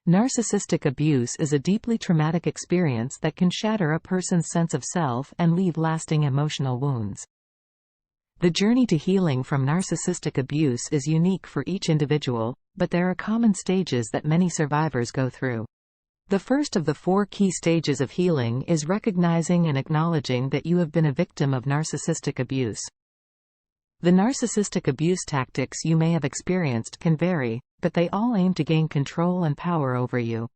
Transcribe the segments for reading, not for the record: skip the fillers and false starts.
Narcissistic abuse is a deeply traumatic experience that can shatter a person's sense of self and leave lasting emotional wounds. The journey to healing from narcissistic abuse is unique for each individual, but there are common stages that many survivors go through. The first of the 4 key stages of healing is recognizing and acknowledging that you have been a victim of narcissistic abuse. The narcissistic abuse tactics you may have experienced can vary, but they all aim to gain control and power over you.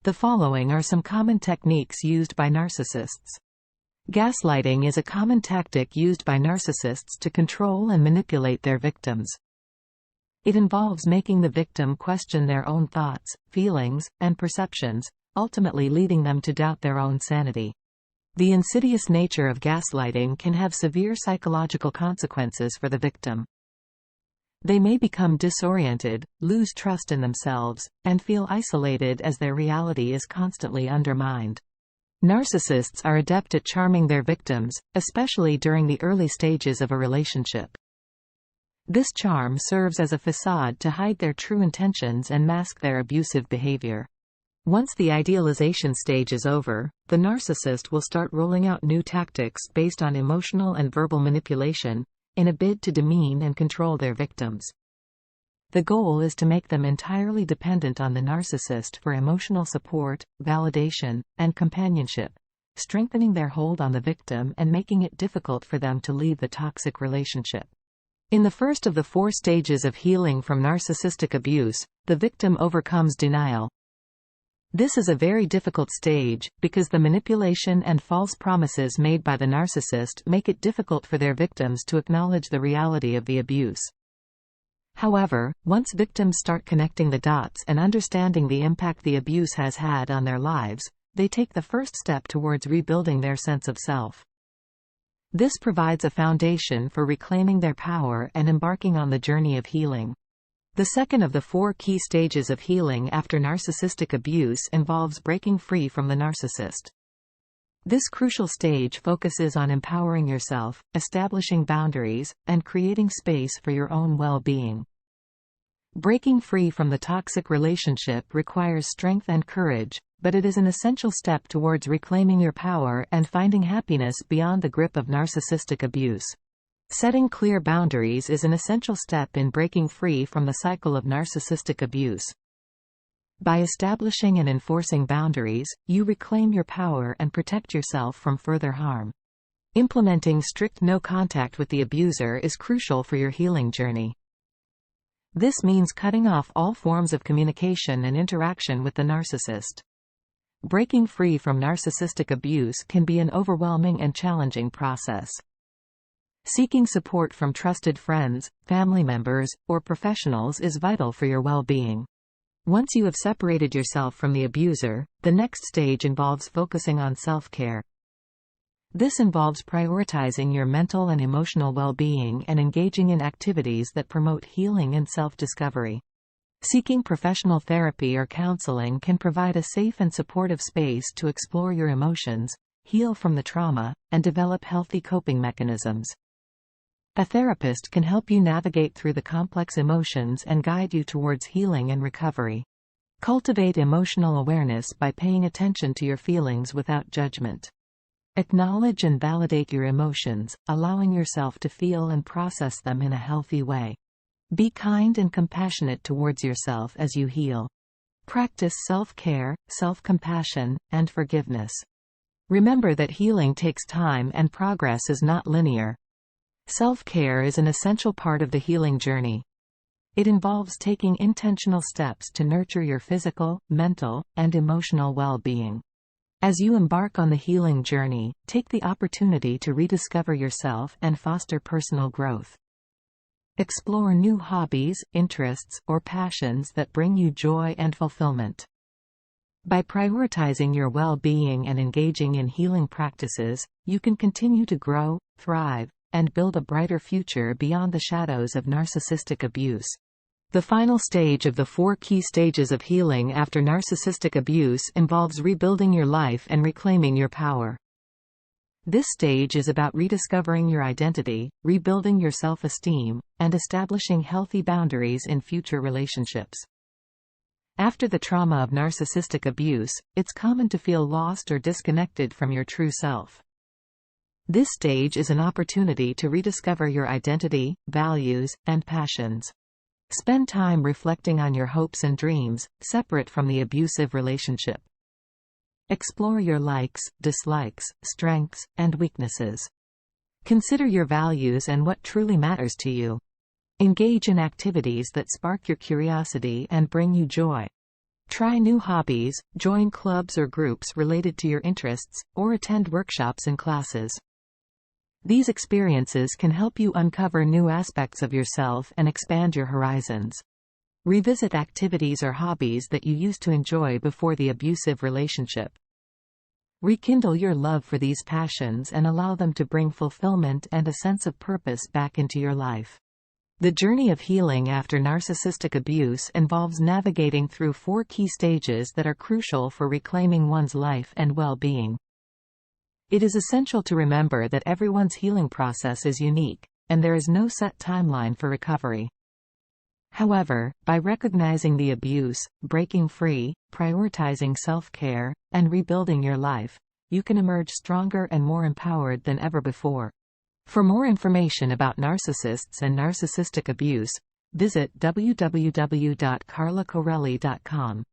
The following are some common techniques used by narcissists. Gaslighting is a common tactic used by narcissists to control and manipulate their victims. It involves making the victim question their own thoughts, feelings, and perceptions, ultimately leading them to doubt their own sanity. The insidious nature of gaslighting can have severe psychological consequences for the victim. They may become disoriented, lose trust in themselves, and feel isolated as their reality is constantly undermined. Narcissists are adept at charming their victims, especially during the early stages of a relationship. This charm serves as a facade to hide their true intentions and mask their abusive behavior. Once the idealization stage is over, the narcissist will start rolling out new tactics based on emotional and verbal manipulation, in a bid to demean and control their victims. The goal is to make them entirely dependent on the narcissist for emotional support, validation, and companionship, strengthening their hold on the victim and making it difficult for them to leave the toxic relationship. In the first of the 4 stages of healing from narcissistic abuse, the victim overcomes denial. This is a very difficult stage, because the manipulation and false promises made by the narcissist make it difficult for their victims to acknowledge the reality of the abuse. However, once victims start connecting the dots and understanding the impact the abuse has had on their lives, they take the first step towards rebuilding their sense of self. This provides a foundation for reclaiming their power and embarking on the journey of healing. The second of the 4 key stages of healing after narcissistic abuse involves breaking free from the narcissist. This crucial stage focuses on empowering yourself, establishing boundaries, and creating space for your own well-being. Breaking free from the toxic relationship requires strength and courage, but it is an essential step towards reclaiming your power and finding happiness beyond the grip of narcissistic abuse. Setting clear boundaries is an essential step in breaking free from the cycle of narcissistic abuse. By establishing and enforcing boundaries, you reclaim your power and protect yourself from further harm. Implementing strict no contact with the abuser is crucial for your healing journey. This means cutting off all forms of communication and interaction with the narcissist. Breaking free from narcissistic abuse can be an overwhelming and challenging process. Seeking support from trusted friends, family members, or professionals is vital for your well-being. Once you have separated yourself from the abuser, the next stage involves focusing on self-care. This involves prioritizing your mental and emotional well-being and engaging in activities that promote healing and self-discovery. Seeking professional therapy or counseling can provide a safe and supportive space to explore your emotions, heal from the trauma, and develop healthy coping mechanisms. A therapist can help you navigate through the complex emotions and guide you towards healing and recovery. Cultivate emotional awareness by paying attention to your feelings without judgment. Acknowledge and validate your emotions, allowing yourself to feel and process them in a healthy way. Be kind and compassionate towards yourself as you heal. Practice self-care, self-compassion, and forgiveness. Remember that healing takes time and progress is not linear. Self-care is an essential part of the healing journey. It involves taking intentional steps to nurture your physical, mental, and emotional well-being. As you embark on the healing journey, take the opportunity to rediscover yourself and foster personal growth. Explore new hobbies, interests, or passions that bring you joy and fulfillment. By prioritizing your well-being and engaging in healing practices, you can continue to grow, thrive, and build a brighter future beyond the shadows of narcissistic abuse. The final stage of the 4 key stages of healing after narcissistic abuse involves rebuilding your life and reclaiming your power. This stage is about rediscovering your identity, rebuilding your self-esteem, and establishing healthy boundaries in future relationships. After the trauma of narcissistic abuse, it's common to feel lost or disconnected from your true self. This stage is an opportunity to rediscover your identity, values, and passions. Spend time reflecting on your hopes and dreams, separate from the abusive relationship. Explore your likes, dislikes, strengths, and weaknesses. Consider your values and what truly matters to you. Engage in activities that spark your curiosity and bring you joy. Try new hobbies, join clubs or groups related to your interests, or attend workshops and classes. These experiences can help you uncover new aspects of yourself and expand your horizons. Revisit activities or hobbies that you used to enjoy before the abusive relationship. Rekindle your love for these passions and allow them to bring fulfillment and a sense of purpose back into your life. The journey of healing after narcissistic abuse involves navigating through 4 key stages that are crucial for reclaiming one's life and well-being. It is essential to remember that everyone's healing process is unique, and there is no set timeline for recovery. However, by recognizing the abuse, breaking free, prioritizing self-care, and rebuilding your life, you can emerge stronger and more empowered than ever before. For more information about narcissists and narcissistic abuse, visit www.carlacorelli.com.